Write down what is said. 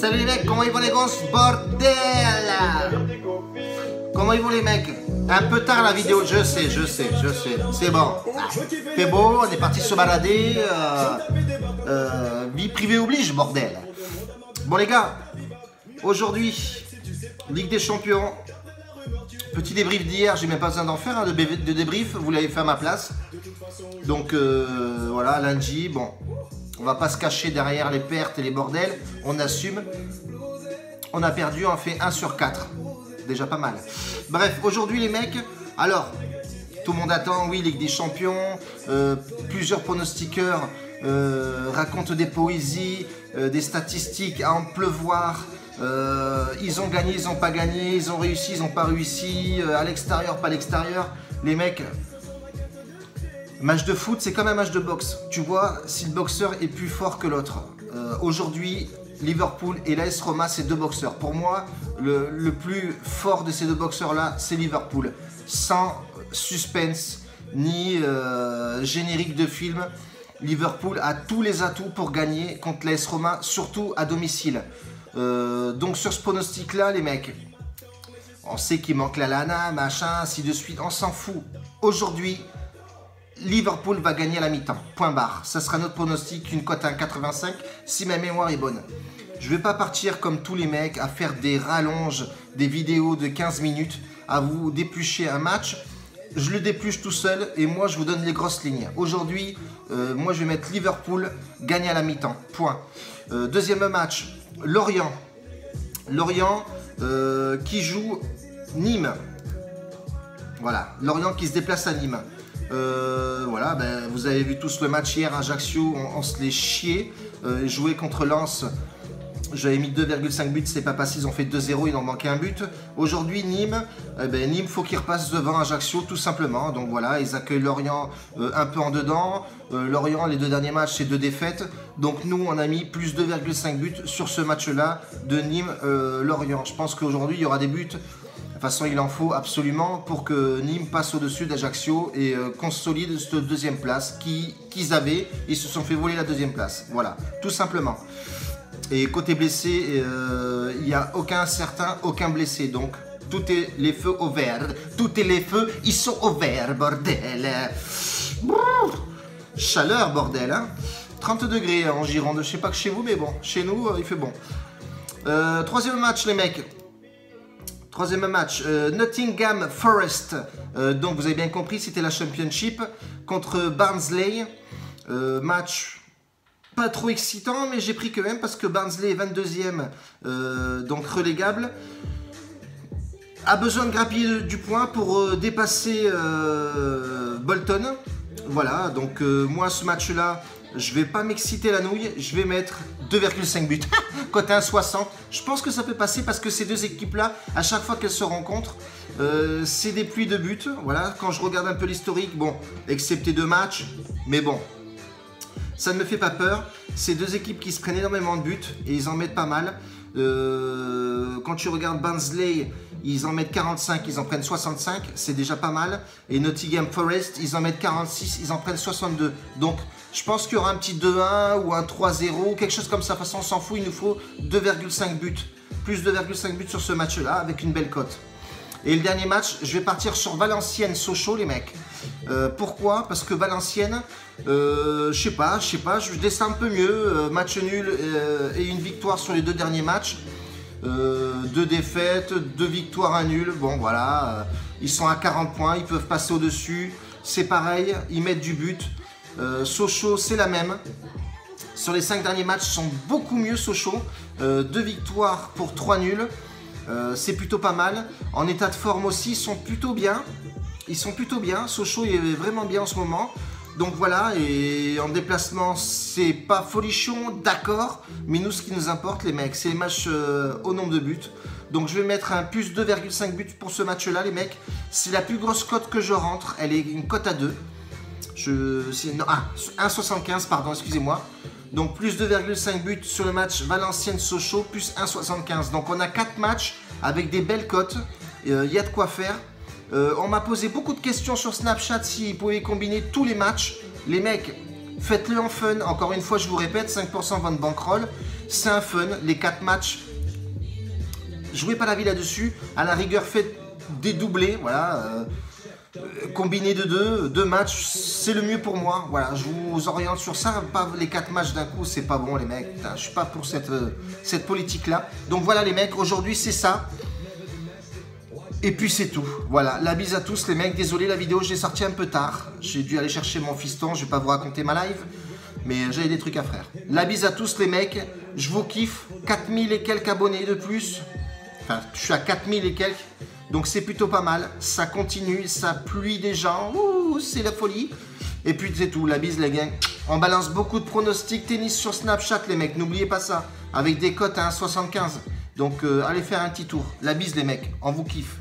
Salut les mecs, comment ils vont les grosses bordel? Comment ils vont les mecs? Un peu tard la vidéo, je sais, c'est bon. Fait beau, on est parti se balader, vie privée oblige, bordel. Bon les gars, aujourd'hui, Ligue des Champions, petit débrief d'hier, j'ai même pas besoin d'en faire, hein, de débrief, vous l'avez fait à ma place. Donc voilà, lundi, bon, on va pas se cacher derrière les pertes et les bordels, on assume. On a perdu, on fait 1 sur 4. Déjà pas mal. Bref, aujourd'hui les mecs, alors, tout le monde attend, oui, Ligue des Champions, plusieurs pronostiqueurs racontent des poésies, des statistiques à en pleuvoir. Ils ont gagné, ils n'ont pas gagné, ils ont réussi, ils n'ont pas réussi, à l'extérieur, pas à l'extérieur. Les mecs, match de foot, c'est comme un match de boxe. Tu vois, si le boxeur est plus fort que l'autre. Aujourd'hui, Liverpool et l'AS Roma, c'est deux boxeurs. Pour moi, le plus fort de ces deux boxeurs-là, c'est Liverpool. Sans suspense, ni générique de film, Liverpool a tous les atouts pour gagner contre l'AS Roma, surtout à domicile. Donc sur ce pronostic-là, les mecs, on sait qu'il manque la Lana, machin, ainsi de suite, on s'en fout. Aujourd'hui, Liverpool va gagner à la mi-temps, point barre. Ça sera notre pronostic, une cote à 1,85 si ma mémoire est bonne. Je ne vais pas partir comme tous les mecs à faire des rallonges, des vidéos de 15 minutes, à vous déplucher un match. Je le dépluche tout seul et moi je vous donne les grosses lignes. Aujourd'hui, moi je vais mettre Liverpool gagner à la mi-temps, point. Deuxième match, Lorient. Lorient qui joue Nîmes. Voilà, Lorient qui se déplace à Nîmes. Voilà, ben, vous avez vu tous le match hier à Ajaccio, on se l'est chié. Jouer contre Lens, j'avais mis 2,5 buts, c'est pas passé, ils ont fait 2-0, il en manquait un but. Aujourd'hui, Nîmes, Nîmes, faut qu'ils repassent devant Ajaccio tout simplement. Donc voilà, ils accueillent Lorient un peu en dedans. Lorient, les deux derniers matchs, c'est 2 défaites. Donc nous, on a mis plus 2,5 buts sur ce match-là de Nîmes-Lorient. Je pense qu'aujourd'hui, il y aura des buts. De toute façon, il en faut absolument pour que Nîmes passe au-dessus d'Ajaccio et consolide cette deuxième place qu'ils avaient. Ils se sont fait voler la deuxième place. Voilà, tout simplement. Et côté blessé, il n'y a aucun certain, aucun blessé. Donc, tout est les feux au vert. Tout est les feux, ils sont au vert, bordel. Brrr. Chaleur, bordel. Hein. 30 degrés en Gironde. Je sais pas que chez vous, mais bon, chez nous, il fait bon. Troisième match, les mecs. Troisième match, Nottingham Forest, donc vous avez bien compris, c'était la Championship contre Barnsley. Match pas trop excitant, mais j'ai pris quand même parce que Barnsley est 22e, donc relégable. A besoin de grappiller du point pour dépasser Bolton. Voilà, donc moi ce match-là, je vais pas m'exciter la nouille, je vais mettre 2,5 buts. Côté 1,60, je pense que ça peut passer parce que ces deux équipes-là, à chaque fois qu'elles se rencontrent, c'est des pluies de buts. Voilà, quand je regarde un peu l'historique, bon, excepté 2 matchs, mais bon, ça ne me fait pas peur. C'est deux équipes qui se prennent énormément de buts et ils en mettent pas mal. Quand tu regardes Barnsley, ils en mettent 45, ils en prennent 65, c'est déjà pas mal. Et Nottingham Forest, ils en mettent 46, ils en prennent 62. Donc, je pense qu'il y aura un petit 2-1 ou un 3-0, quelque chose comme ça. De toute façon, on s'en fout, il nous faut 2,5 buts. Plus 2,5 buts sur ce match-là, avec une belle cote. Et le dernier match, je vais partir sur Valenciennes-Sochaux, les mecs. Pourquoi? Parce que Valenciennes, je sais pas, je descends un peu mieux. Match nul et une victoire sur les 2 derniers matchs. 2 défaites, 2 victoires, 1 nul. Bon, voilà, ils sont à 40 points, ils peuvent passer au-dessus. C'est pareil, ils mettent du but. Sochaux, c'est la même. Sur les 5 derniers matchs, ils sont beaucoup mieux, Sochaux. 2 victoires pour 3 nuls. C'est plutôt pas mal. En état de forme aussi, ils sont plutôt bien. Sochaux est vraiment bien en ce moment. Donc voilà, et en déplacement, c'est pas folichon, d'accord. Mais nous, ce qui nous importe, les mecs, c'est les matchs au nombre de buts. Donc je vais mettre un plus 2,5 buts pour ce match-là, les mecs. C'est la plus grosse cote que je rentre. Elle est une cote à 2. 1,75, pardon, excusez-moi. Donc plus 2,5 buts sur le match Valenciennes-Sochaux, plus 1,75. Donc on a 4 matchs avec des belles cotes. Il y a de quoi faire. On m'a posé beaucoup de questions sur Snapchat s'ils pouvaient combiner tous les matchs. Les mecs, faites-le en fun. Encore une fois, je vous répète, 5% votre bankroll. C'est un fun, les 4 matchs. Jouez pas la vie là-dessus. À la rigueur, faites des doublés, voilà. Combiné de 2 matchs, c'est le mieux pour moi. Voilà, je vous oriente sur ça. Pas les 4 matchs d'un coup, c'est pas bon les mecs. Putain, je suis pas pour cette politique-là. Donc voilà les mecs, aujourd'hui c'est ça. Et puis c'est tout. Voilà, la bise à tous les mecs. Désolé, la vidéo, je l'ai sortie un peu tard. J'ai dû aller chercher mon fiston, je vais pas vous raconter ma live. Mais j'avais des trucs à faire. La bise à tous les mecs. Je vous kiffe. 4000 et quelques abonnés de plus. Enfin, je suis à 4000 et quelques. Donc c'est plutôt pas mal, ça continue, ça pluie des gens, ouh, c'est la folie. Et puis c'est tout, la bise les gars. On balance beaucoup de pronostics tennis sur Snapchat les mecs, n'oubliez pas ça. Avec des cotes à 1,75. Donc allez faire un petit tour. La bise les mecs, on vous kiffe.